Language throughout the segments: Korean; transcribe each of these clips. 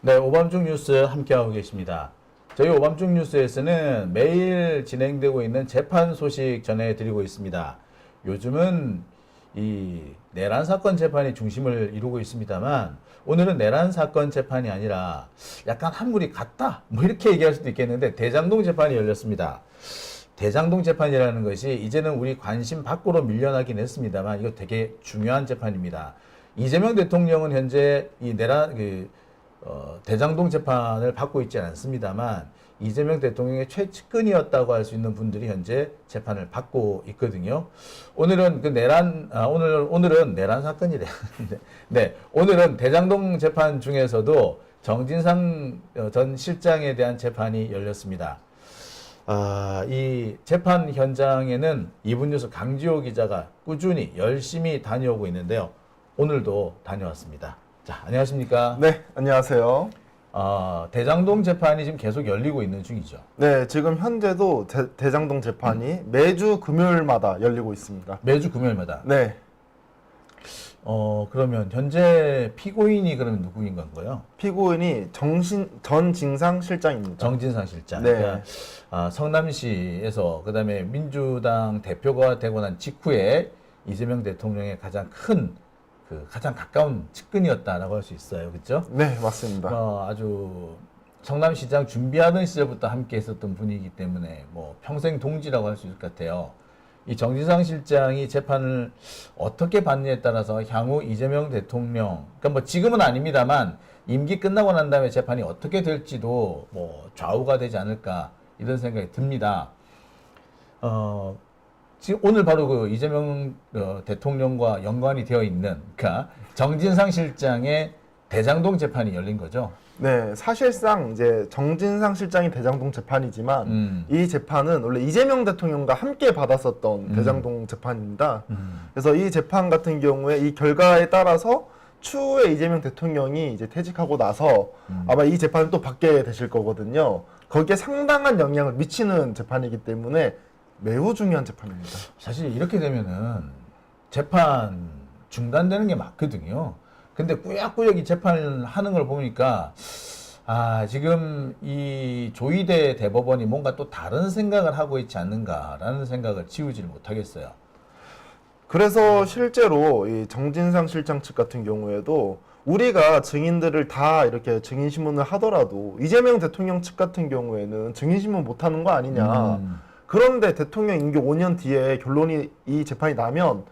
네, 오밤중 뉴스 함께하고 계십니다. 저희 오밤중 뉴스에서는 매일 진행되고 있는 재판 소식 전해드리고 있습니다. 요즘은 이 내란 사건 재판이 중심을 이루고 있습니다만 오늘은 내란 사건 재판이 아니라 약간 한물이 같다 뭐 이렇게 얘기할 수도 있겠는데 대장동 재판이 열렸습니다. 대장동 재판이라는 것이 이제는 우리 관심 밖으로 밀려나긴 했습니다만 이거 되게 중요한 재판입니다. 이재명 대통령은 현재 이 내란 대장동 재판을 받고 있지 않습니다만 이재명 대통령의 최측근이었다고 할 수 있는 분들이 현재 재판을 받고 있거든요. 오늘은 오늘은 내란 사건이래. 네, 오늘은 대장동 재판 중에서도 정진상 전 실장에 대한 재판이 열렸습니다. 이 재판 현장에는 이분뉴스 강지호 기자가 꾸준히 열심히 다녀오고 있는데요. 오늘도 다녀왔습니다. 자, 안녕하십니까? 네, 안녕하세요. 대장동 재판이 지금 계속 열리고 있는 중이죠. 네, 지금 현재도 대장동 재판이 매주 금요일마다 열리고 있습니다. 매주 금요일마다. 네. 그러면 현재 피고인이 그러면 누구인 건가요? 피고인이 전진상 실장입니다. 정진상 실장. 네. 그러니까 성남시에서 그다음에 민주당 대표가 되고 난 직후에 이재명 대통령의 가장 가장 가까운 측근이었다라고 할 수 있어요. 그렇죠? 네, 맞습니다. 아주 성남시장 준비하던 시절부터 함께 했었던 분이기 때문에 뭐 평생 동지라고 할 수 있을 것 같아요. 이 정진상 실장이 재판을 어떻게 받느냐에 따라서 향후 이재명 대통령, 그러니까 뭐 지금은 아닙니다만 임기 끝나고 난 다음에 재판이 어떻게 될지도 뭐 좌우가 되지 않을까 이런 생각이 듭니다. 지금 오늘 바로 그 이재명 대통령과 연관이 되어 있는 그러니까 정진상 실장의 대장동 재판이 열린 거죠. 네, 사실상 이제 정진상 실장이 대장동 재판이지만 이 재판은 원래 이재명 대통령과 함께 받았었던 대장동 재판입니다. 그래서 이 재판 같은 경우에 이 결과에 따라서 추후에 이재명 대통령이 이제 퇴직하고 나서 아마 이 재판을 또 받게 되실 거거든요. 거기에 상당한 영향을 미치는 재판이기 때문에 매우 중요한 재판입니다. 사실 이렇게 되면은 재판 중단되는 게 맞거든요. 근데 꾸역꾸역 이 재판을 하는 걸 보니까 지금 이 조희대 대법원이 뭔가 또 다른 생각을 하고 있지 않는가라는 생각을 지우지를 못하겠어요. 그래서 실제로 이 정진상 실장 측 같은 경우에도 우리가 증인들을 다 이렇게 증인신문을 하더라도 이재명 대통령 측 같은 경우에는 증인신문 못하는 거 아니냐. 그런데 대통령 임기 5년 뒤에 이 재판이 나면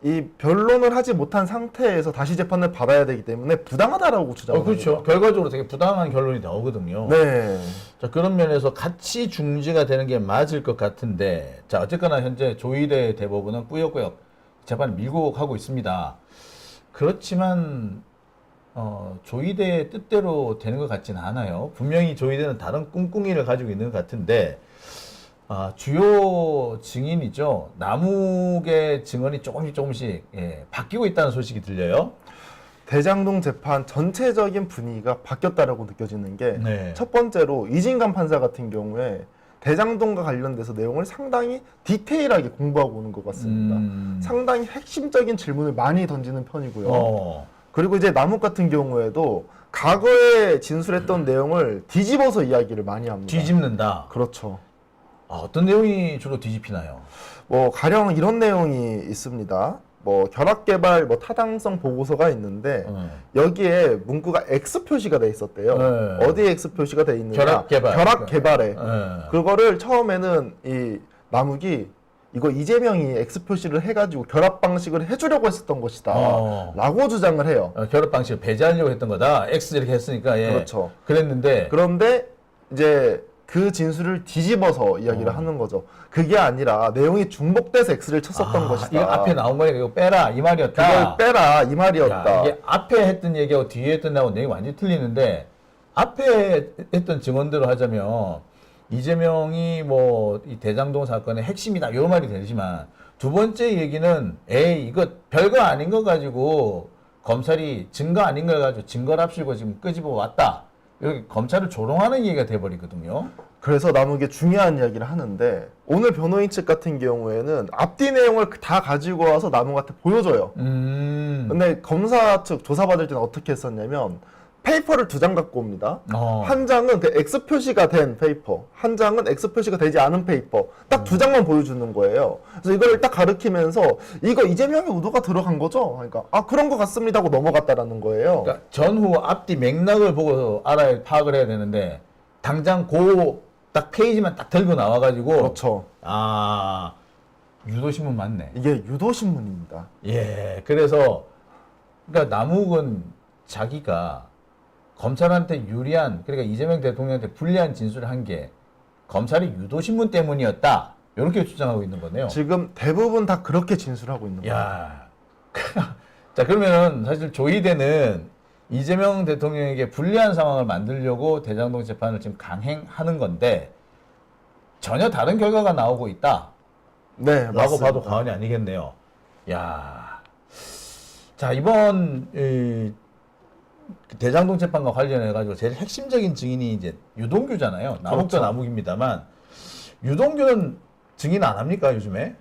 이 변론을 하지 못한 상태에서 다시 재판을 받아야 되기 때문에 부당하다라고 주장합니다. 그렇죠. 결과적으로 되게 부당한 결론이 나오거든요. 네. 자, 그런 면에서 같이 중지가 되는 게 맞을 것 같은데, 자, 어쨌거나 현재 조희대 대법원은 꾸역꾸역 재판을 밀고 가고 있습니다. 그렇지만 조희대의 뜻대로 되는 것 같지는 않아요. 분명히 조희대는 다른 꿍꿍이를 가지고 있는 것 같은데, 주요 증인이죠. 남욱의 증언이 조금씩 바뀌고 있다는 소식이 들려요. 대장동 재판 전체적인 분위기가 바뀌었다라고 느껴지는 게 첫 네. 번째로 이진관 판사 같은 경우에 대장동과 관련돼서 내용을 상당히 디테일하게 공부하고 오는 것 같습니다. 상당히 핵심적인 질문을 많이 던지는 편이고요. 그리고 이제 남욱 같은 경우에도 과거에 진술했던 내용을 뒤집어서 이야기를 많이 합니다. 뒤집는다. 그렇죠. 어떤 내용이 주로 뒤집히나요? 뭐 가령 이런 내용이 있습니다. 뭐 결합개발 타당성 보고서가 있는데 여기에 문구가 X 표시가 돼 있었대요. 네. 어디에 X 표시가 돼 있느냐? 결합개발. 결합개발에. 네. 그거를 처음에는 이 남욱이 이거 이재명이 X 표시를 해가지고 결합 방식을 해주려고 했었던 것이다. 라고 주장을 해요. 결합 방식을 배제하려고 했던 거다. X 이렇게 했으니까 그렇죠. 그랬는데 그런데 이제 그 진술을 뒤집어서 이야기를 하는 거죠. 그게 아니라 내용이 중복돼서 X를 쳤었던 것이다. 이거 앞에 나온 거니까 이거 빼라 이 말이었다. 그걸 빼라 이 말이었다. 야, 이게 앞에 했던 얘기하고 뒤에 했던 내용하고 내용이 완전히 틀리는데 앞에 했던 증언대로 하자면 이재명이 뭐 이 대장동 사건의 핵심이다 요 말이 되지만 두 번째 얘기는 이거 별거 아닌 거 가지고 검찰이 증거 아닌 걸 가지고 증거를 합치고 지금 끄집어 왔다. 여기 검찰을 조롱하는 얘기가 돼버리거든요. 그래서 남욱이 중요한 이야기를 하는데 오늘 변호인 측 같은 경우에는 앞뒤 내용을 다 가지고 와서 남욱한테 보여줘요. 근데 검사 측 조사받을 때는 어떻게 했었냐면 페이퍼를 2장 갖고 옵니다. 어. 한 장은 그 X 표시가 된 페이퍼, 한 장은 X 표시가 되지 않은 페이퍼, 딱 2장만 보여주는 거예요. 그래서 이걸 딱 가르치면서 이거 이재명의 의도가 들어간 거죠? 그러니까 아 그런 것 같습니다 하고 넘어갔다라는 거예요. 그러니까 전후 앞뒤 맥락을 보고 파악을 해야 되는데 당장 딱 페이지만 딱 들고 나와가지고 그렇죠. 아 유도신문 맞네. 이게 유도신문입니다. 예, 그래서 그러니까 남욱은 자기가 검찰한테 유리한 그러니까 이재명 대통령한테 불리한 진술을 한 게 검찰이 유도신문 때문이었다 이렇게 주장하고 있는 거네요. 지금 대부분 다 그렇게 진술하고 있는 거예요. 야, 자 그러면은 사실 조이대는 이재명 대통령에게 불리한 상황을 만들려고 대장동 재판을 지금 강행하는 건데 전혀 다른 결과가 나오고 있다. 네, 라고 맞습니다. 봐도 과언이 아니겠네요. 야, 자 이번 대장동 재판과 관련해 가지고 제일 핵심적인 증인이 이제 유동규잖아요. 남욱도 그렇죠. 남욱입니다만 유동규는 증인 안 합니까 요즘에?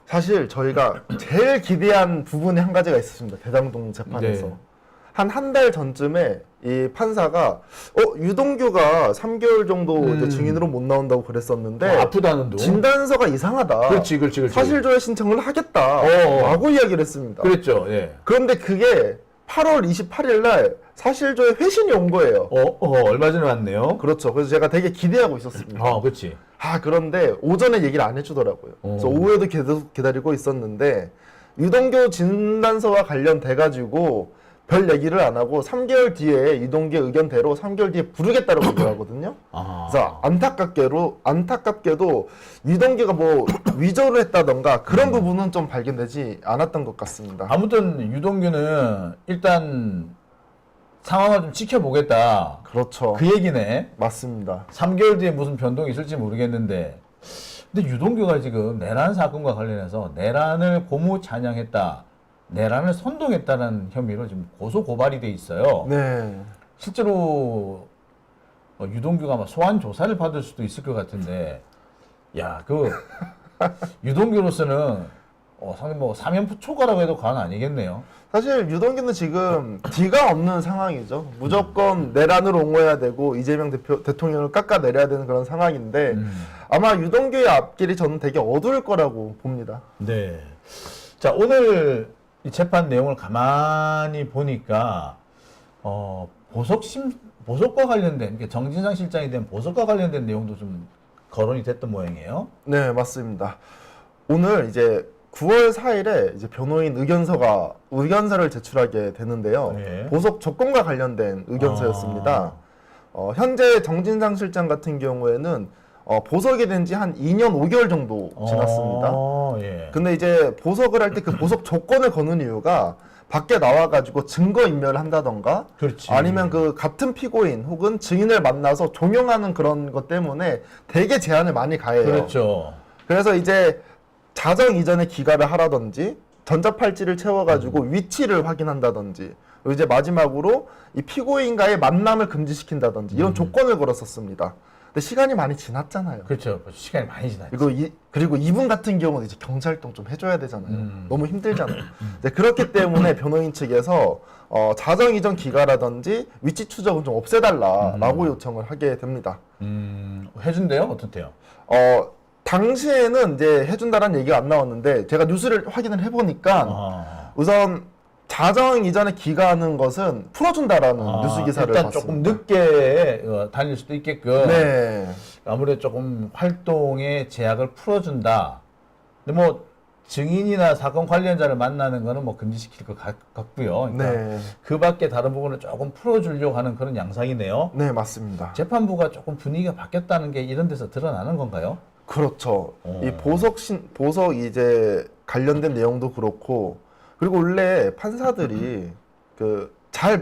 사실 저희가 제일 기대한 부분이 한 가지가 있었습니다. 대장동 재판에서. 네. 한 달 전쯤에 이 판사가 유동규가 3개월 정도 이제 증인으로 못 나온다고 그랬었는데 아프다는 둥. 진단서가 이상하다. 그렇지. 사실조회 신청을 하겠다. 어. 라고 이야기를 했습니다. 그랬죠. 예. 그런데 그게 8월 28일 날 사실조회 회신이 온 거예요. 얼마 전에 왔네요. 그렇죠. 그래서 제가 되게 기대하고 있었습니다. 그렇지. 그런데 오전에 얘기를 안 해주더라고요. 그래서 오후에도 계속 기다리고 있었는데 유동규 진단서와 관련돼가지고 별 얘기를 안 하고 3개월 뒤에 유동규 의견대로 3개월 뒤에 부르겠다고 얘기하거든요. 그래서 안타깝게도 유동규가 뭐 위조를 했다던가 그런 부분은 좀 발견되지 않았던 것 같습니다. 아무튼 유동규는 일단 상황을 좀 지켜보겠다. 그렇죠. 그 얘기네. 맞습니다. 3개월 뒤에 무슨 변동이 있을지 모르겠는데 근데 유동규가 지금 내란 사건과 관련해서 내란을 고무 찬양했다. 내란을 선동했다는 혐의로 지금 고소 고발이 돼 있어요. 네. 실제로 유동규가 아마 소환 조사를 받을 수도 있을 것 같은데, 야, 유동규로서는 상당히 뭐 사면포 초과라고 해도 과언 아니겠네요. 사실 유동규는 지금 뒤가 없는 상황이죠. 무조건 내란을 옹호해야 되고 이재명 대통령을 깎아내려야 되는 그런 상황인데 아마 유동규의 앞길이 저는 되게 어두울 거라고 봅니다. 네. 자, 오늘 이 재판 내용을 가만히 보니까 보석과 관련된 그러니까 정진상 실장에 대한 보석과 관련된 내용도 좀 거론이 됐던 모양이에요. 네, 맞습니다. 오늘 이제 9월 4일에 이제 변호인 의견서를 제출하게 되는데요. 네. 보석 조건과 관련된 의견서였습니다. 현재 정진상 실장 같은 경우에는 보석이 된 지 한 2년 5개월 정도 지났습니다. 예. 근데 이제 보석을 할 때 그 보석 조건을 거는 이유가 밖에 나와가지고 증거 인멸을 한다던가 그렇지. 아니면 그 같은 피고인 혹은 증인을 만나서 종용하는 그런 것 때문에 되게 제한을 많이 가해요. 그렇죠. 그래서 이제 자정 이전에 기가를 하라든지 전자팔찌를 채워가지고 위치를 확인한다든지 그리고 이제 마지막으로 이 피고인과의 만남을 금지시킨다든지 이런 조건을 걸었었습니다. 근데 시간이 많이 지났잖아요. 그렇죠. 시간이 많이 지났죠. 그리고 이분 같은 경우는 이제 경찰활동 좀 해줘야 되잖아요. 너무 힘들잖아요. 이제 그렇기 때문에 변호인 측에서 자정 이전 기가라든지 위치 추적은 좀 없애달라라고 요청을 하게 됩니다. 해준대요? 어떻대요? 당시에는 이제 해준다라는 얘기가 안 나왔는데 제가 뉴스를 확인을 해보니까 우선 자정 이전에 기가하는 것은 풀어준다라는 뉴스 기사를 일단 봤습니다. 조금 늦게 다닐 수도 있게끔 네. 아무래도 조금 활동의 제약을 풀어준다. 근데 뭐 증인이나 사건 관련자를 만나는 거는 뭐 금지시킬 것 같고요. 그러니까 네. 그 밖에 다른 부분을 조금 풀어주려고 하는 그런 양상이네요. 네, 맞습니다. 재판부가 조금 분위기가 바뀌었다는 게 이런 데서 드러나는 건가요? 그렇죠. 이 보석 이제 관련된 내용도 그렇고 그리고 원래 판사들이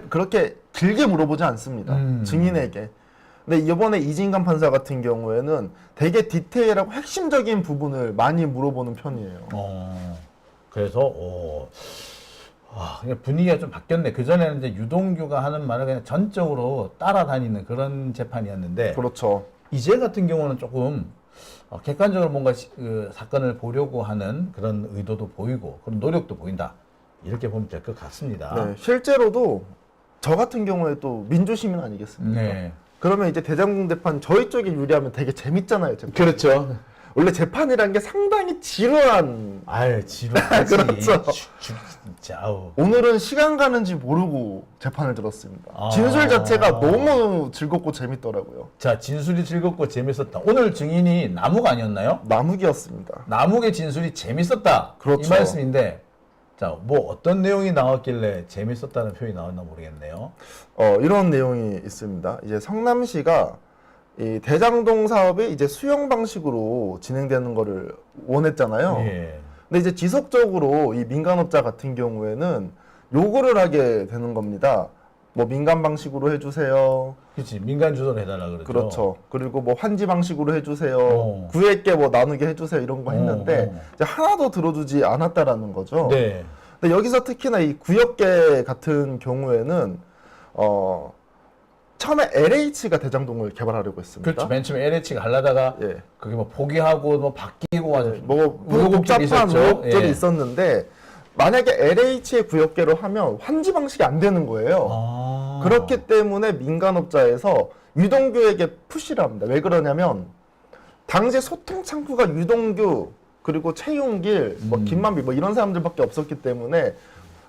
그렇게 길게 물어보지 않습니다. 증인에게. 근데 이번에 이진관 판사 같은 경우에는 되게 디테일하고 핵심적인 부분을 많이 물어보는 편이에요. 그래서 그냥 분위기가 좀 바뀌었네. 그 전에는 이제 유동규가 하는 말을 그냥 전적으로 따라다니는 그런 재판이었는데, 그렇죠. 이제 같은 경우는 조금 객관적으로 뭔가 그 사건을 보려고 하는 그런 의도도 보이고 그런 노력도 보인다. 이렇게 보면 될 것 같습니다. 네, 실제로도 저 같은 경우에 또 민주시민 아니겠습니까? 네. 그러면 이제 대장동 재판 저희 쪽에 유리하면 되게 재밌잖아요. 재판. 그렇죠. 원래 재판이란 게 상당히 지루한. 아유, 지루하지. 그렇죠. 진짜, 아우. 오늘은 시간 가는지 모르고 재판을 들었습니다. 아. 진술 자체가 너무 즐겁고 재밌더라고요. 자, 진술이 즐겁고 재밌었다. 오늘 증인이 남욱 아니었나요? 남욱이었습니다. 남욱의 진술이 재밌었다. 그렇죠. 이 말씀인데, 자, 뭐 어떤 내용이 나왔길래 재밌었다는 표현이 나왔나 모르겠네요. 이런 내용이 있습니다. 이제 성남시가 이 대장동 사업이 이제 수용 방식으로 진행되는 거를 원했잖아요. 예. 근데 이제 지속적으로 이 민간업자 같은 경우에는 요구를 하게 되는 겁니다. 뭐 민간 방식으로 해주세요. 그렇지. 민간 주도를 해달라 그러죠. 그렇죠. 그리고 뭐 환지 방식으로 해주세요. 어. 구획계 뭐 나누게 해주세요. 이런 거 했는데 이제 하나도 들어주지 않았다라는 거죠. 네. 근데 여기서 특히나 이 구역계 같은 경우에는 처음에 LH가 대장동을 개발하려고 했습니다. 그렇죠. 맨 처음에 LH가 하려다가 예. 그게 뭐 포기하고 뭐 바뀌고 아주 뭐 우여곡절이 복잡한 있었죠. 우여곡절이 예. 있었는데 만약에 LH의 구역계로 하면 환지 방식이 안 되는 거예요. 아. 그렇기 때문에 민간업자에서 유동규에게 푸시를 합니다. 왜 그러냐면 당시 소통 창구가 유동규 그리고 최용길, 뭐 김만비 뭐 이런 사람들밖에 없었기 때문에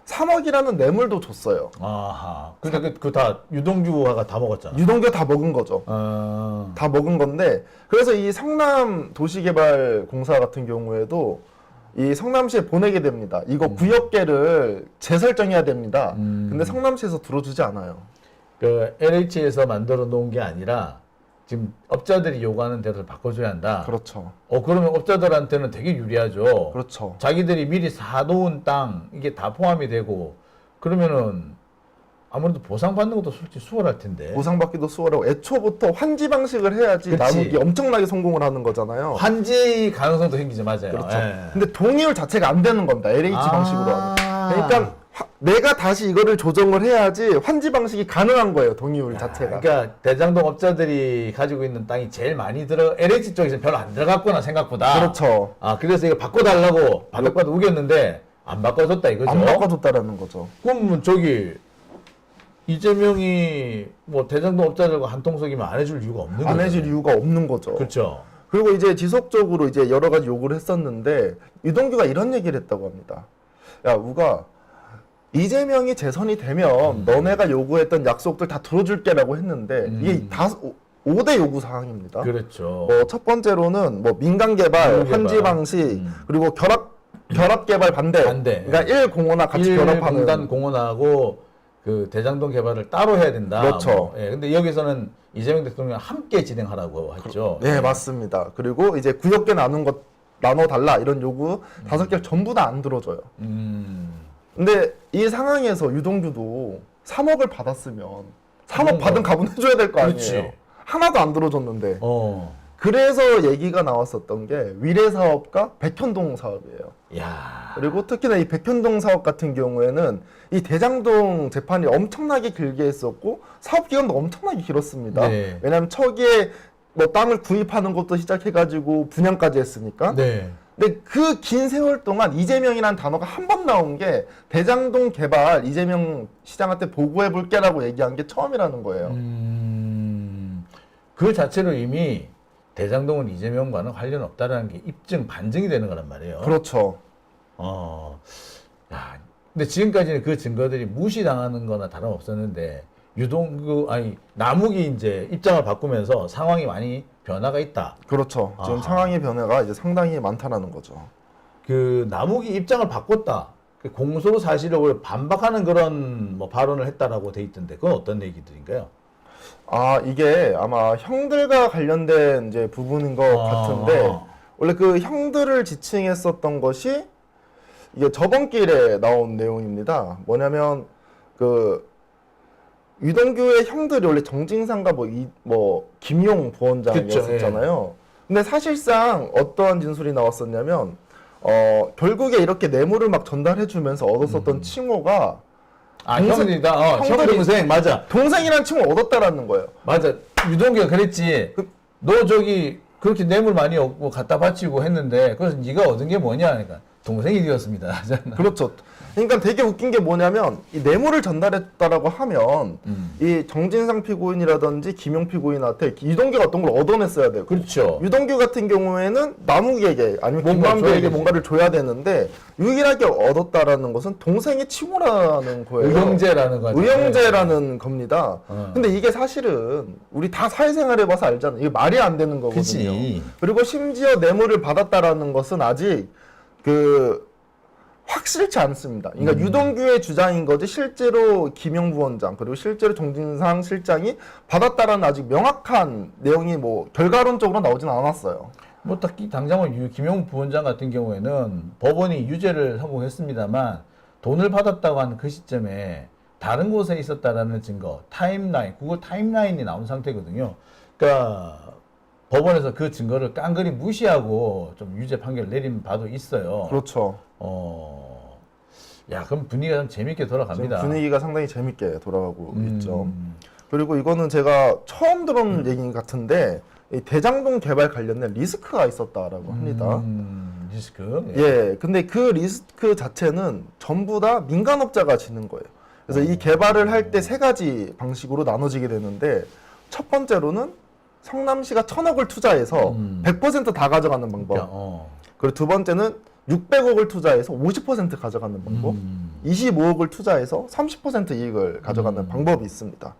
3억이라는 뇌물도 줬어요. 아하. 근데 그 다 유동규가 다 먹었잖아. 유동규 다 먹은 거죠. 다 먹은 건데 그래서 이 성남 도시개발공사 같은 경우에도 이 성남시에 보내게 됩니다. 이거 구역계를 재설정해야 됩니다. 근데 성남시에서 들어주지 않아요. 그 LH에서 만들어 놓은 게 아니라 지금 업자들이 요구하는 대로 바꿔줘야 한다. 그렇죠. 그러면 업자들한테는 되게 유리하죠. 그렇죠. 자기들이 미리 사놓은 땅 이게 다 포함이 되고 그러면은 아무래도 보상받는 것도 솔직히 수월할 텐데. 보상받기도 수월하고 애초부터 환지 방식을 해야지 그치. 남욱이 엄청나게 성공을 하는 거잖아요. 환지 가능성도 생기죠, 맞아요. 그렇죠. 예. 근데 동의율 자체가 안 되는 겁니다. LH 방식으로 하면. 그러니까 내가 다시 이거를 조정을 해야지 환지 방식이 가능한 거예요. 동의율 자체가. 그러니까 대장동 업자들이 가지고 있는 땅이 제일 많이 LH 쪽에서 별로 안 들어갔구나 생각보다. 그렇죠. 그래서 이거 바꿔달라고 바닥바닥 우겼는데 안 바꿔줬다 이거죠. 안 바꿔줬다라는 거죠. 그럼 저기 이재명이 뭐 대장동 업자들과 한통속이면 안 해줄 이유가 없는 거죠. 안 해줄 이유가 없는 거죠. 그렇죠. 그리고 이제 지속적으로 이제 여러 가지 요구를 했었는데 유동규가 이런 얘기를 했다고 합니다. 야, 우가 이재명이 재선이 되면 너네가 요구했던 약속들 다 들어줄게라고 했는데 이게 다 5대 요구 사항입니다. 그렇죠. 뭐 첫 번째로는 뭐 민간 개발, 환지 방식, 그리고 결합 개발 반대. 그러니까 1공원화 같이 결합하는. 공단 공원하고 그 대장동 개발을 따로 해야 된다. 그렇죠. 예, 근데 여기서는 이재명 대통령 함께 진행하라고 했죠. 네, 맞습니다. 그리고 이제 구역계 나눠 달라 이런 요구 5개를 전부 다 안 들어줘요. 근데 이 상황에서 유동규도 3억을 받았으면 3억 받은 값은 해줘야 될 거 아니에요. 그렇지. 하나도 안 들어줬는데. 어. 그래서 얘기가 나왔었던 게 위례 사업과 백현동 사업이에요. 야. 그리고 특히나 이 백현동 사업 같은 경우에는 이 대장동 재판이 엄청나게 길게 했었고 사업 기간도 엄청나게 길었습니다. 네. 왜냐하면 초기에 뭐 땅을 구입하는 것도 시작해가지고 분양까지 했으니까. 네. 근데 그 긴 세월 동안 이재명이라는 단어가 한 번 나온 게 대장동 개발 이재명 시장한테 보고해 볼게라고 얘기한 게 처음이라는 거예요. 그 자체로 이미 대장동은 이재명과는 관련 없다라는 게 입증 반증이 되는 거란 말이에요. 그렇죠. 야, 근데 지금까지는 그 증거들이 무시당하는 거나 다름없었는데 남욱이 이제 입장을 바꾸면서 상황이 많이 변화가 있다. 그렇죠. 지금 아하. 상황의 변화가 이제 상당히 많다라는 거죠. 그 남욱이 입장을 바꿨다. 그 공소 사실을 반박하는 그런 뭐 발언을 했다라고 돼 있던데 그건 어떤 얘기들인가요? 이게 아마 형들과 관련된 이제 부분인 것 같은데 원래 그 형들을 지칭했었던 것이 이게 저번 길에 나온 내용입니다. 뭐냐면 그 유동규의 형들이 원래 정진상과 김용 부원장이었었잖아요. 근데 사실상 어떠한 진술이 나왔었냐면 결국에 이렇게 뇌물을 막 전달해주면서 얻었었던 칭호가 형들이다. 형 동생 맞아. 동생이라는 칭호를 얻었다라는 거예요. 맞아. 유동규가 그랬지. 너 저기 그렇게 뇌물 많이 얻고 갖다 바치고 했는데 그래서 네가 얻은 게 뭐냐? 그러니까 동생이 되었습니다. 하잖아. 그렇죠. 그러니까 되게 웃긴 게 뭐냐면 이 뇌물을 전달했다라고 하면 이 정진상 피고인이라든지 김용 피고인한테 유동규가 어떤 걸 얻어냈어야 되고 그렇죠. 유동규 같은 경우에는 남욱에게 아니면 뭔가 김만배에게 줘야지. 뭔가를 줘야 되는데 유일하게 얻었다라는 것은 동생의 친구라는 거예요. 의형제라는 거죠. 의형제라는 겁니다. 어. 근데 이게 사실은 우리 다 사회생활 해봐서 알잖아요. 이게 말이 안 되는 거거든요. 그치. 그리고 심지어 뇌물을 받았다라는 것은 아직 그 확실치 않습니다. 그러니까 유동규의 주장인 거지 실제로 김용 부원장 그리고 실제로 정진상 실장이 받았다라는 아직 명확한 내용이 뭐 결과론적으로 나오진 않았어요. 뭐 딱히 당장은 김용 부원장 같은 경우에는 법원이 유죄를 선고했습니다만 돈을 받았다고 하는 그 시점에 다른 곳에 있었다라는 증거, 타임라인, 구글 타임라인이 나온 상태거든요. 그러니까 법원에서 그 증거를 깡그리 무시하고 좀 유죄 판결 내린 바도 있어요. 그렇죠. 야, 그럼 분위기가 좀 재밌게 돌아갑니다. 지금 분위기가 상당히 재밌게 돌아가고 있죠. 그리고 이거는 제가 처음 들은 얘기 같은데 이 대장동 개발 관련된 리스크가 있었다라고 합니다. 리스크. 예, 근데 그 리스크 자체는 전부 다 민간업자가 지는 거예요. 그래서 이 개발을 할 때 세 가지 방식으로 나눠지게 되는데 첫 번째로는 성남시가 1,000억을 투자해서 100%다 가져가는 방법. 그리고 두 번째는 600억을 투자해서 50% 가져가는 방법. 25억을 투자해서 30% 이익을 가져가는 방법이 있습니다.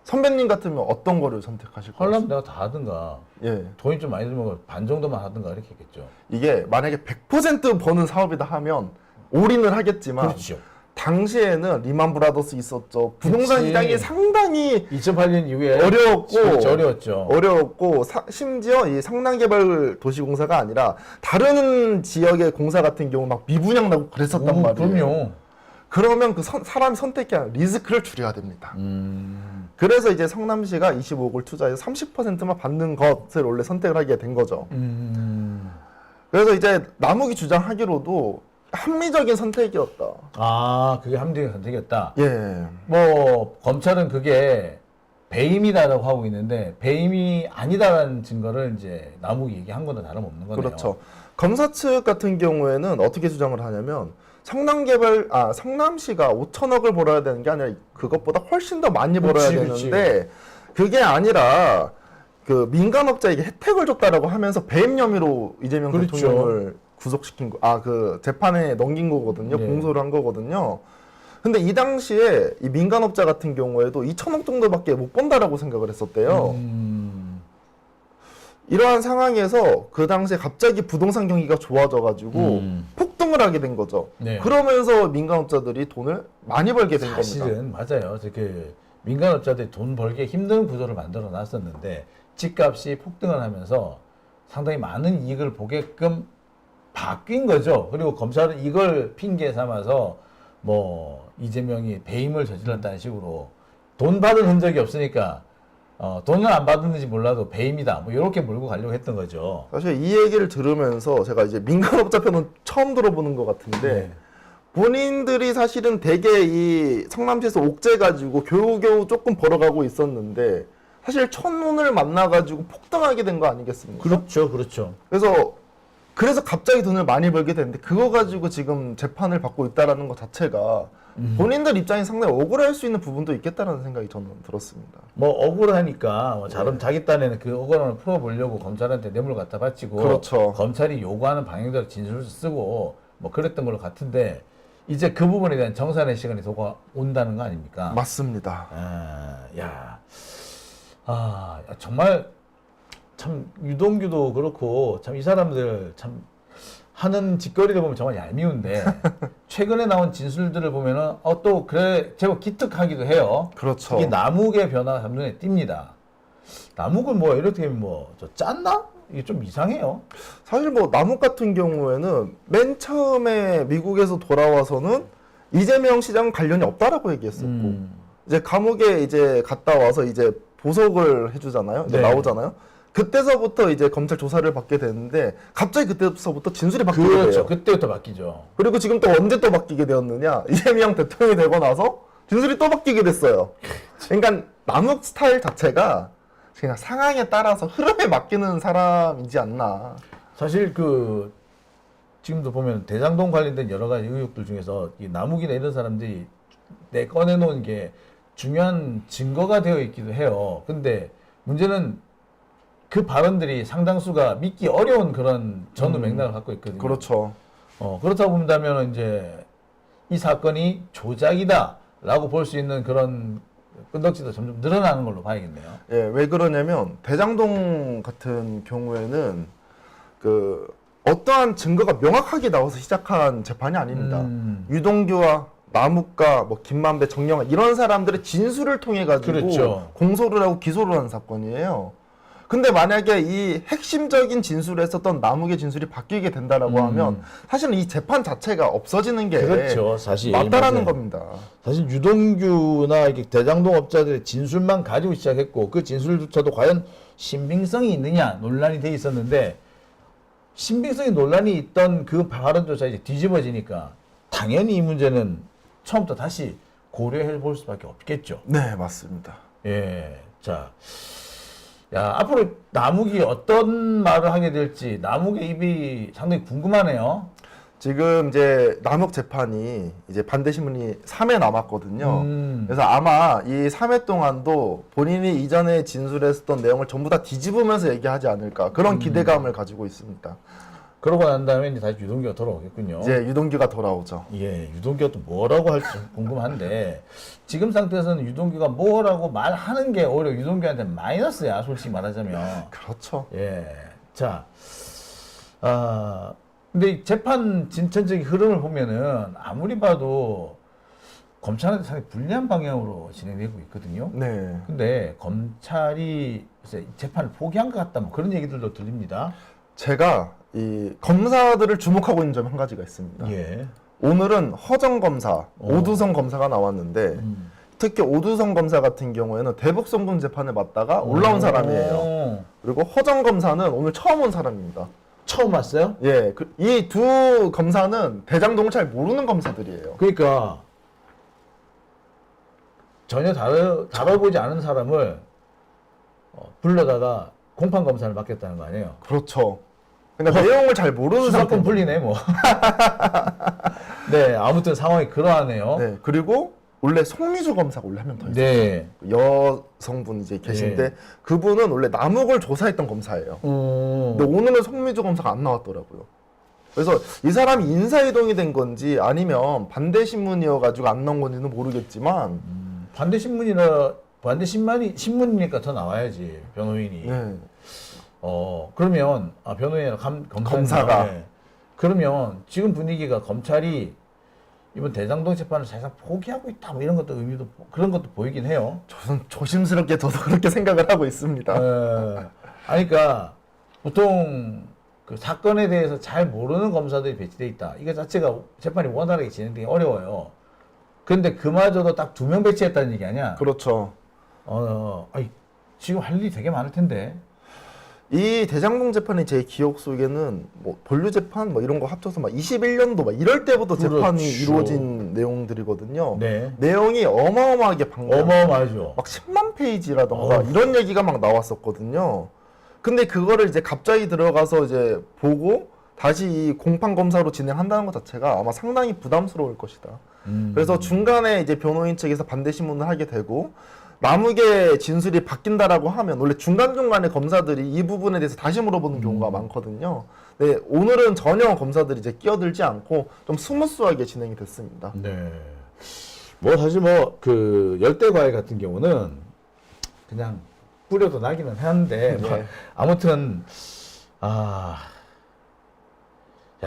선배님 같으면 어떤 거를 선택하실 것 하려면 같습니다? 내가 다 하든가. 예. 돈이 좀 많이 들면 반 정도만 하든가 이렇게 했겠죠. 이게 만약에 100% 버는 사업이다 하면 올인을 하겠지만 그렇죠. 당시에는 리만 브라더스 있었죠. 부동산 그치. 시장이 상당히 2008년 이후에 어려웠고 어려웠죠. 심지어 이 성남개발도시공사가 아니라 다른 지역의 공사 같은 경우 막 미분양 나고 그랬었단 말이에요. 그럼요. 그러면 그 사람이 선택한 리스크를 줄여야 됩니다. 그래서 이제 성남시가 25억을 투자해서 30%만 받는 것을 원래 선택을 하게 된 거죠. 그래서 이제 남욱이 주장하기로도 합리적인 선택이었다. 아, 그게 합리적인 선택이었다. 예. 뭐 검찰은 그게 배임이다라고 하고 있는데 배임이 아니다라는 증거를 이제 남욱이 얘기한 거나 다름없는 거네요. 그렇죠. 검사 측 같은 경우에는 어떻게 주장을 하냐면 성남시가 5천억을 벌어야 되는 게 아니라 그것보다 훨씬 더 많이 벌어야 되는데 그게 아니라 그 민간업자에게 혜택을 줬다라고 하면서 배임 혐의로 이재명 그렇죠. 대통령을 구속시킨 거, 그 재판에 넘긴 거거든요. 네. 공소를 한 거거든요. 근데 이 당시에 이 민간업자 같은 경우에도 2천억 정도밖에 못 번다라고 생각을 했었대요. 이러한 상황에서 그 당시에 갑자기 부동산 경기가 좋아져가지고 폭등을 하게 된 거죠. 네. 그러면서 민간업자들이 돈을 많이 벌게 된 겁니다. 사실은 맞아요. 그 민간업자들이 돈 벌기 힘든 구조를 만들어 놨었는데 집값이 폭등을 하면서 상당히 많은 이익을 보게끔 바뀐 거죠. 그리고 검찰은 이걸 핑계 삼아서 뭐 이재명이 배임을 저질렀다는 식으로 돈 받은 흔적이 없으니까 돈을 안 받았는지 몰라도 배임이다. 뭐 이렇게 몰고 가려고 했던 거죠. 사실 이 얘기를 들으면서 제가 이제 민간업자 편은 처음 들어보는 것 같은데 네. 본인들이 사실은 되게 이 성남시에서 옥죄 가지고 겨우겨우 조금 벌어가고 있었는데 사실 천운을 만나가지고 폭등하게 된 거 아니겠습니까? 그렇죠, 그렇죠. 그래서 갑자기 돈을 많이 벌게 됐는데 그거 가지고 지금 재판을 받고 있다라는 것 자체가 본인들 입장이 상당히 억울할 수 있는 부분도 있겠다라는 생각이 저는 들었습니다. 뭐 억울하니까 뭐 자기 딴에는 그 억울함을 풀어보려고 검찰한테 뇌물 갖다 바치고 그렇죠. 검찰이 요구하는 방향대로 진술을 쓰고 뭐 그랬던 걸로 같은데 이제 그 부분에 대한 정산의 시간이 온다는 거 아닙니까? 맞습니다. 정말 참 유동규도 그렇고 참 이 사람들 참 하는 짓거리를 보면 정말 얄미운데 최근에 나온 진술들을 보면은 또 그래 제법 기특하기도 해요. 그렇죠. 특히 남욱의 변화가 눈에 띕니다. 남욱은 뭐 이렇게 저 짰나? 이게 좀 이상해요. 사실 뭐 남욱 같은 경우에는 맨 처음에 미국에서 돌아와서는 이재명 시장 관련이 없다라고 얘기했었고 이제 감옥에 이제 갔다 와서 이제 보석을 해주잖아요. 이제 네. 나오잖아요. 그때서부터 이제 검찰 조사를 받게 되는데 갑자기 그때서부터 진술이 바뀌게 그렇죠. 돼요. 그때부터 바뀌죠. 그리고 지금 또 언제 또 바뀌게 되었느냐? 이재명 대통령이 되고 나서 진술이 또 바뀌게 됐어요. 그러니까 남욱 스타일 자체가 그냥 상황에 따라서 흐름에 맡기는 사람이지 않나. 사실 그 지금도 보면 대장동 관련된 여러 가지 의혹들 중에서 이 남욱이나 이런 사람들이 꺼내놓은 게 중요한 증거가 되어 있기도 해요. 근데 문제는 그 발언들이 상당수가 믿기 어려운 그런 전후 맥락을 갖고 있거든요. 그렇죠. 그렇다고 본다면 이제 이 사건이 조작이다라고 볼 수 있는 그런 끈덕지도 점점 늘어나는 걸로 봐야겠네요. 예, 왜 그러냐면 대장동 같은 경우에는 그 어떠한 증거가 명확하게 나와서 시작한 재판이 아닙니다. 유동규와 남욱과 뭐 김만배, 정영아 이런 사람들의 진술을 통해 가지고 그렇죠. 공소를 하고 기소를 한 사건이에요. 근데 만약에 이 핵심적인 진술을 했었던 남욱의 진술이 바뀌게 된다라고 하면 사실은 이 재판 자체가 없어지는 게 그렇죠. 사실 맞다라는 맞아요. 겁니다. 사실 유동규나 이렇게 대장동 업자들의 진술만 가지고 시작했고 그 진술조차도 과연 신빙성이 있느냐 논란이 돼 있었는데 신빙성이 논란이 있던 그 발언조차 이제 뒤집어지니까 당연히 이 문제는 처음부터 다시 고려해 볼 수밖에 없겠죠. 네, 맞습니다. 예. 자. 야, 앞으로 남욱이 어떤 말을 하게 될지 남욱의 입이 상당히 궁금하네요. 지금 이제 남욱 재판이 이제 반대 신문이 3회 남았거든요. 음. 그래서 아마 이 3회 동안도 본인이 이전에 진술했었던 내용을 전부 다 뒤집으면서 얘기하지 않을까 그런 기대감을 가지고 있습니다. 그러고 난 다음에 이제 다시 유동규가 돌아오겠군요. 이제 유동규가 돌아오죠. 예, 유동규가 또 뭐라고 할지 궁금한데 지금 상태에서는 유동규가 뭐라고 말하는 게 오히려 유동규한테 마이너스야, 솔직히 말하자면. 그렇죠. 예, 자, 근데 이 재판 진천적인 흐름을 보면은 아무리 봐도 검찰한테 상당히 불리한 방향으로 진행되고 있거든요. 네. 근데 검찰이 이제 재판을 포기한 것 같다, 뭐 그런 얘기들도 들립니다. 제가 이 검사들을 주목하고 있는 점 한 가지가 있습니다. 예. 오늘은 허정 검사, 오두성 검사가 나왔는데 특히 오두성 검사 같은 경우에는 대북 송금 재판을 맡다가 올라온 사람이에요. 그리고 허정 검사는 오늘 처음 온 사람입니다. 처음 왔어요? 예, 이 두 검사는 대장동을 잘 모르는 검사들이에요. 그러니까 전혀 다뤄보지 않은 사람을 불러다가 공판 검사를 맡겠다는 거 아니에요? 그렇죠. 그러니까 내용을 잘 모르는 수사권 상태. 풀리네 뭐. 네, 아무튼 상황이 그러하네요. 네, 그리고 원래 송미주 검사가 원래 한 명 더 있어요. 네. 여성분 이제 계신데 네. 그분은 원래 남욱을 조사했던 검사예요. 근데 오늘은 송미주 검사가 안 나왔더라고요. 그래서 이 사람이 인사이동이 된 건지 아니면 반대 신문이어가지고 안 나온 건지는 모르겠지만 반대 신문이니까 더 나와야지 변호인이. 네. 그러면 변호인이나 검사가. 네. 그러면 지금 분위기가 검찰이 이번 대장동 재판을 사실상 포기하고 있다 뭐 이런 것도 의미도 그런 것도 보이긴 해요. 저는 조심스럽게 저도 그렇게 생각을 하고 있습니다. 아니, 그러니까 보통 그 사건에 대해서 잘 모르는 검사들이 배치돼 있다. 이거 자체가 재판이 원활하게 진행되기 어려워요. 그런데 그마저도 딱 2명 배치했다는 얘기 아니야? 그렇죠. 아니, 지금 할 일이 되게 많을 텐데. 이 대장동 재판이 제 기억 속에는 뭐 본류 재판 뭐 이런 거 합쳐서 막 21년도 막 이럴 때부터 재판이 그렇죠. 이루어진 내용들이거든요. 네. 내용이 어마어마하게 어마어마하죠. 막 10만 페이지라던가 이런 얘기가 막 나왔었거든요. 근데 그거를 이제 갑자기 들어가서 이제 보고 다시 이 공판 검사로 진행한다는 것 자체가 아마 상당히 부담스러울 것이다. 그래서 중간에 이제 변호인 측에서 반대 신문을 하게 되고 남욱의 진술이 바뀐다라고 하면 원래 중간중간에 검사들이 이 부분에 대해서 다시 물어보는 경우가 많거든요. 네, 오늘은 전혀 검사들이 이제 끼어들지 않고 좀 스무스하게 진행이 됐습니다. 네. 뭐 사실 뭐 그 열대 과일 같은 경우는 그냥 뿌려도 나기는 하는데 뭐 네. 아무튼 야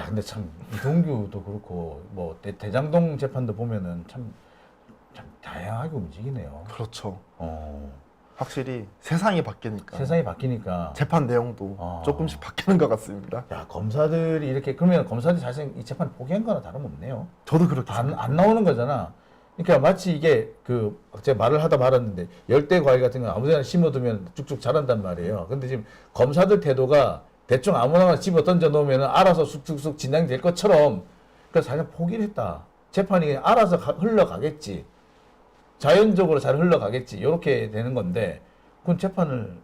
근데 참 이동규도 그렇고 뭐 대장동 재판도 보면은 참 다양하게 움직이네요. 그렇죠. 어, 확실히 세상이 바뀌니까 세상이 바뀌니까. 재판 내용도 조금씩 바뀌는 것 같습니다. 야 검사들이 이렇게 그러면 검사들이 사실 이 재판 포기한 거나 다름없네요. 저도 그렇게 안 나오는 거잖아. 그러니까 마치 이게 그 제가 말을 하다 말았는데 열대 과일 같은 거 아무데나 심어두면 쭉쭉 자란단 말이에요. 근데 지금 검사들 태도가 대충 아무나 집어 던져 놓으면 알아서 쑥쑥쑥 진행될 것처럼 그래서 사실 포기를 했다. 재판이 알아서 흘러가겠지. 자연적으로 잘 흘러가겠지. 이렇게 되는 건데 그건 재판을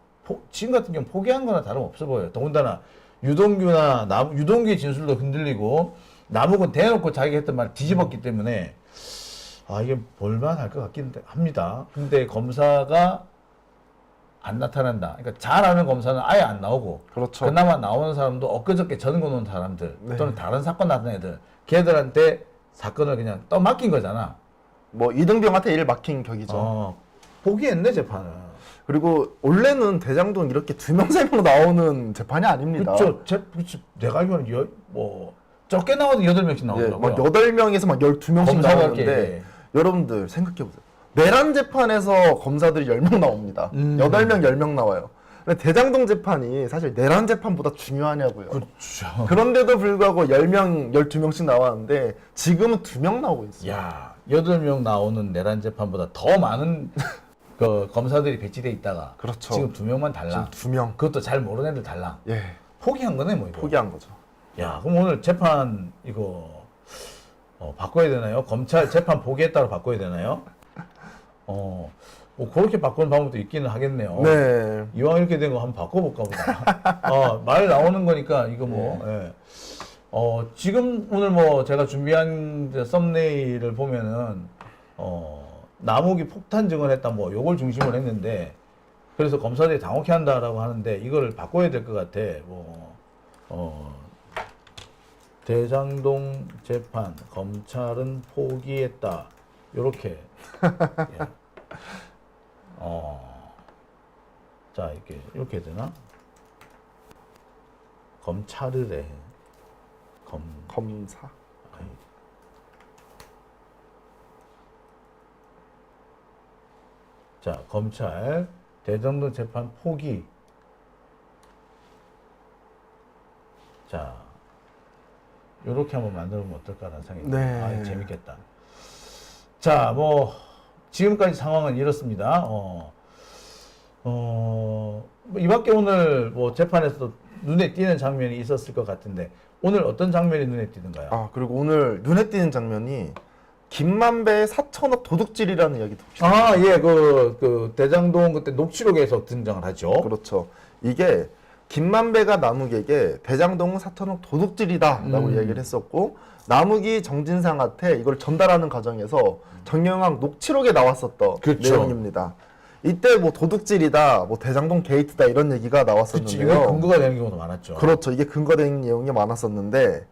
지금 같은 경우 포기한 거나 다름없어 보여요. 더군다나 유동규나 유동규의 진술도 흔들리고 남욱은 대놓고 자기가 했던 말 뒤집었기 때문에 이게 볼만할 것 같긴 합니다. 근데 검사가 안 나타난다. 그러니까 잘 아는 검사는 아예 안 나오고 그렇죠. 그나마 나오는 사람도 엊그저께 전거 놓은 사람들 네. 또는 다른 사건 나던 애들 걔들한테 사건을 그냥 떠맡긴 거잖아. 뭐 이등병한테 일 맡긴 격이죠. 포기했네 재판을. 그리고 원래는 대장동 이렇게 2명, 3명 나오는 재판이 아닙니다. 그렇죠. 내가 알기로는 뭐 적게 나와도 8명씩 예, 나오더라고요. 막 8명에서 막 12명씩 검사가 나오는데 이렇게. 여러분들 생각해보세요. 내란 재판에서 검사들이 10명 나옵니다. 8명, 10명 나와요. 근데 대장동 재판이 사실 내란 재판보다 중요하냐고요. 그렇죠. 그런데도 불구하고 10명, 12명씩 나왔는데 지금은 2명 나오고 있어요. 야, 8명 나오는 내란 재판보다 더 많은 그 검사들이 배치돼 있다가 그렇죠. 지금 2명만 달라. 지금 2명. 그것도 잘 모르는 애들 달라. 예, 포기한 거네 뭐 이거. 포기한 거죠. 야, 그럼 오늘 재판 이거 바꿔야 되나요? 검찰 재판 포기했다고 바꿔야 되나요? 뭐 그렇게 바꾸는 방법도 있기는 하겠네요. 네. 이왕 이렇게 된 거 한번 바꿔볼까 보다. 말 나오는 거니까 이거 뭐. 예. 지금 오늘 뭐 제가 준비한 이제 썸네일을 보면은 남욱이 폭탄 증언했다 뭐 요걸 중심으로 했는데 그래서 검사들이 당혹해 한다라고 하는데 이거를 바꿔야 될 것 같아. 대장동 재판 검찰은 포기했다. 요렇게. 예. 자, 이렇게 해야 되나? 검찰을 해. 검사. 아니. 자, 검찰, 대장동 재판 포기. 자, 요렇게 한번 만들면 어떨까라는 생각이 듭니다. 네. 재밌겠다. 자, 뭐, 지금까지 상황은 이렇습니다. 이 밖에 오늘 뭐 재판에서도 눈에 띄는 장면이 있었을 것 같은데, 오늘 어떤 장면이 눈에 띄는가요? 그리고 오늘 눈에 띄는 장면이 김만배의 4천억 도둑질이라는 이야기도 혹시 예, 그 대장동 그때 녹취록에서 등장을 하죠. 그렇죠. 이게 김만배가 남욱에게 대장동은 4천억 도둑질이다라고 이야기를 했었고 남욱이 정진상한테 이걸 전달하는 과정에서 정영학 녹취록에 나왔었던 그렇죠. 내용입니다. 이때 뭐 도둑질이다, 뭐 대장동 게이트다 이런 얘기가 그치, 나왔었는데요. 이게 근거가 되는 경우도 많았죠. 그렇죠. 이게 근거된 내용이 많았었는데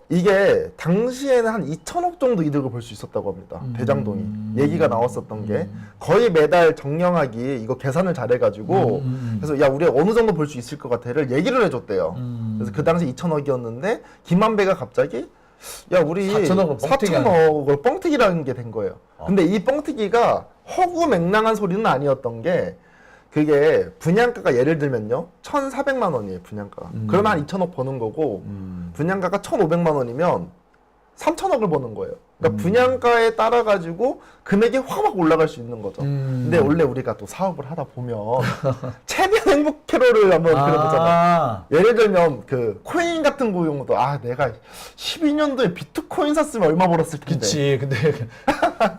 이게 당시에는 한 2천억 정도 이득을 볼 수 있었다고 합니다. 대장동이 얘기가 나왔었던 게 거의 매달 정영학이 이거 계산을 잘해가지고 그래서 야 우리 어느 정도 볼 수 있을 것 같아를 얘기를 해줬대요. 그래서 그 당시 2천억이었는데 김만배가 갑자기 야 우리 4천억을 뻥튀기라는 게 된 거예요. 근데 이 뻥튀기가 허구맹랑한 소리는 아니었던 게 그게 분양가가 예를 들면요 1,400만 원이에요 분양가가. 그러면 한 2천억 버는 거고 분양가가 1,500만 원이면 3천억을 버는 거예요. 그러니까 분양가에 따라 가지고 금액이 확 올라갈 수 있는 거죠. 근데 원래 우리가 또 사업을 하다 보면 최대한 행복 캐롤을 한번 그려보잖아요. 예를 들면 그 코인 같은 경우도 내가 12년도에 비트코인 샀으면 얼마 벌었을 텐데. 그치. 근데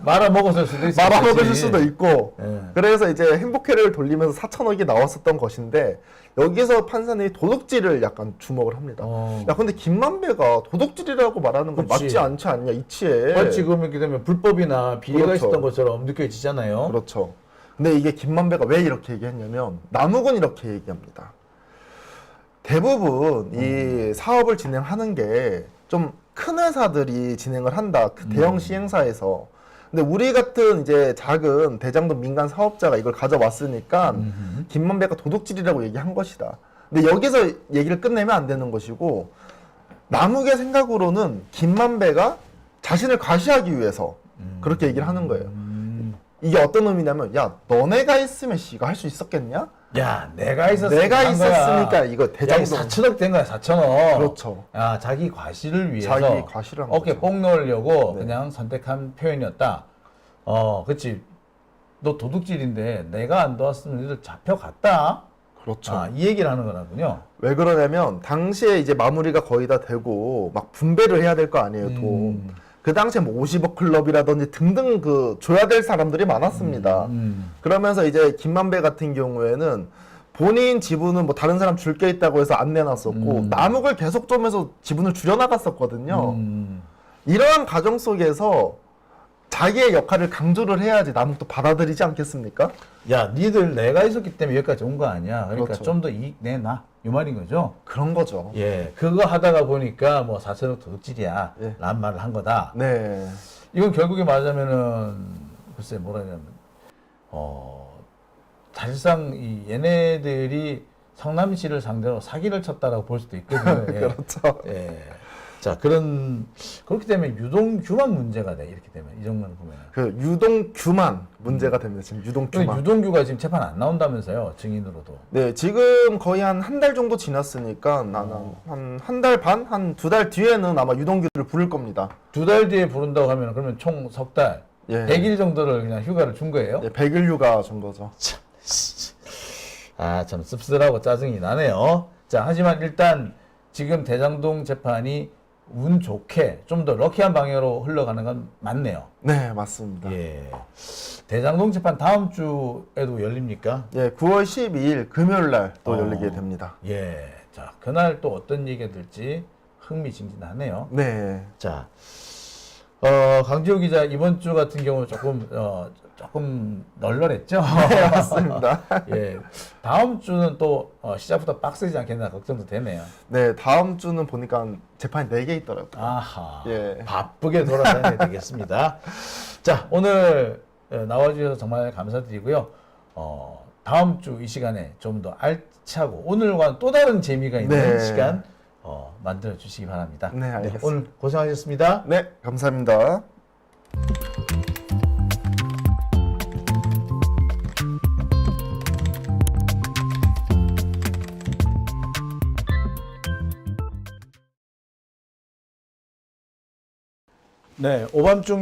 말아먹었을 수도 있어. 말아먹을 수도 있고. 예. 그래서 이제 행복 캐롤을 돌리면서 4천억이 나왔었던 것인데 여기서 판사님이 도둑질을 약간 주목을 합니다. 야 근데 김만배가 도둑질이라고 말하는 건 그치. 맞지 않지 않냐 이치에. 마치 그러면 이렇게 되면 불법이나 비리가 그렇죠. 있었던 것처럼 느껴지잖아요. 그렇죠. 근데 이게 김만배가 왜 이렇게 얘기했냐면 남욱은 이렇게 얘기합니다. 대부분 이 사업을 진행하는 게 좀 큰 회사들이 진행을 한다. 그 대형 시행사에서. 근데 우리 같은 이제 작은 대장동 민간 사업자가 이걸 가져왔으니까 김만배가 도둑질이라고 얘기한 것이다. 근데 여기서 얘기를 끝내면 안 되는 것이고 남욱의 생각으로는 김만배가 자신을 과시하기 위해서 그렇게 얘기를 하는 거예요. 이게 어떤 의미냐면 야 너네가 있으면 이거 할 수 있었겠냐? 야 내가 있었으니까 내가 있었으니까 이거 대장동 4천억 된 거야 4천억. 그렇죠. 야 자기 과시를 위해서 자기 과시를 한 어깨 거죠. 뽕 넣으려고 네. 그냥 선택한 표현이었다. 그렇지. 너 도둑질인데 내가 안 도왔으면 너희들 잡혀갔다. 그렇죠. 이 얘기를 하는 거라군요. 왜 그러냐면 당시에 이제 마무리가 거의 다 되고 막 분배를 해야 될 거 아니에요 돈. 그 당시에 뭐 50억 클럽이라든지 등등 그 줘야 될 사람들이 많았습니다. 그러면서 이제 김만배 같은 경우에는 본인 지분은 뭐 다른 사람 줄 게 있다고 해서 안 내놨었고 남욱을 계속 쪼면서 지분을 줄여나갔었거든요. 이러한 과정 속에서 자기의 역할을 강조를 해야지 남욱도 받아들이지 않겠습니까? 야, 니들 내가 있었기 때문에 여기까지 온 거 아니야. 그러니까 그렇죠. 좀 더 이익 내놔. 이 말인 거죠. 그런 거죠. 예, 그거 하다가 보니까 뭐 4천억 도둑질이야. 예. 라는 말을 한 거다. 네. 이건 결국에 말하자면은 글쎄 뭐라 해야 되나 사실상 이 얘네들이 성남시를 상대로 사기를 쳤다라고 볼 수도 있거든요. 예. 그렇죠. 예. 자, 그렇기 때문에 유동규만 문제가 돼. 이렇게 되면 이 정도는 보면. 그 유동규만 문제가 됩니다. 지금 유동규만. 유동규가 지금 재판 안 나온다면서요, 증인으로도. 네, 지금 거의 한 달 정도 지났으니까 나는 한 달 반, 한 2달 뒤에는 아마 유동규를 부를 겁니다. 2달 뒤에 부른다고 하면 그러면 총 석 달, 예. 100일 정도를 그냥 휴가를 준 거예요? 네, 100일 휴가 준 거죠. 아, 참 씁쓸하고 짜증이 나네요. 자, 하지만 일단 지금 대장동 재판이 운 좋게 좀 더 럭키한 방향으로 흘러가는 건 맞네요. 네, 맞습니다. 예. 대장동 재판 다음 주에도 열립니까? 예, 9월 12일 금요일 날 또 열리게 됩니다. 예. 자, 그날 또 어떤 얘기가 될지 흥미진진하네요. 네. 자, 강지호 기자 이번 주 같은 경우 조금 널널했죠? 네, 맞습니다. 예. 다음 주는 또 시작부터 빡세지 않겠나 걱정도 되네요. 네, 다음 주는 보니까 재판이 4개 있더라고요. 아하. 예. 바쁘게 돌아다녀야 되겠습니다. 자, 오늘 나와주셔서 정말 감사드리고요. 다음 주 이 시간에 좀 더 알차고 오늘과는 또 다른 재미가 있는 네. 시간 만들어 주시기 바랍니다. 네, 알겠습니다. 오늘 고생하셨습니다. 네, 감사합니다. 네, 오밤중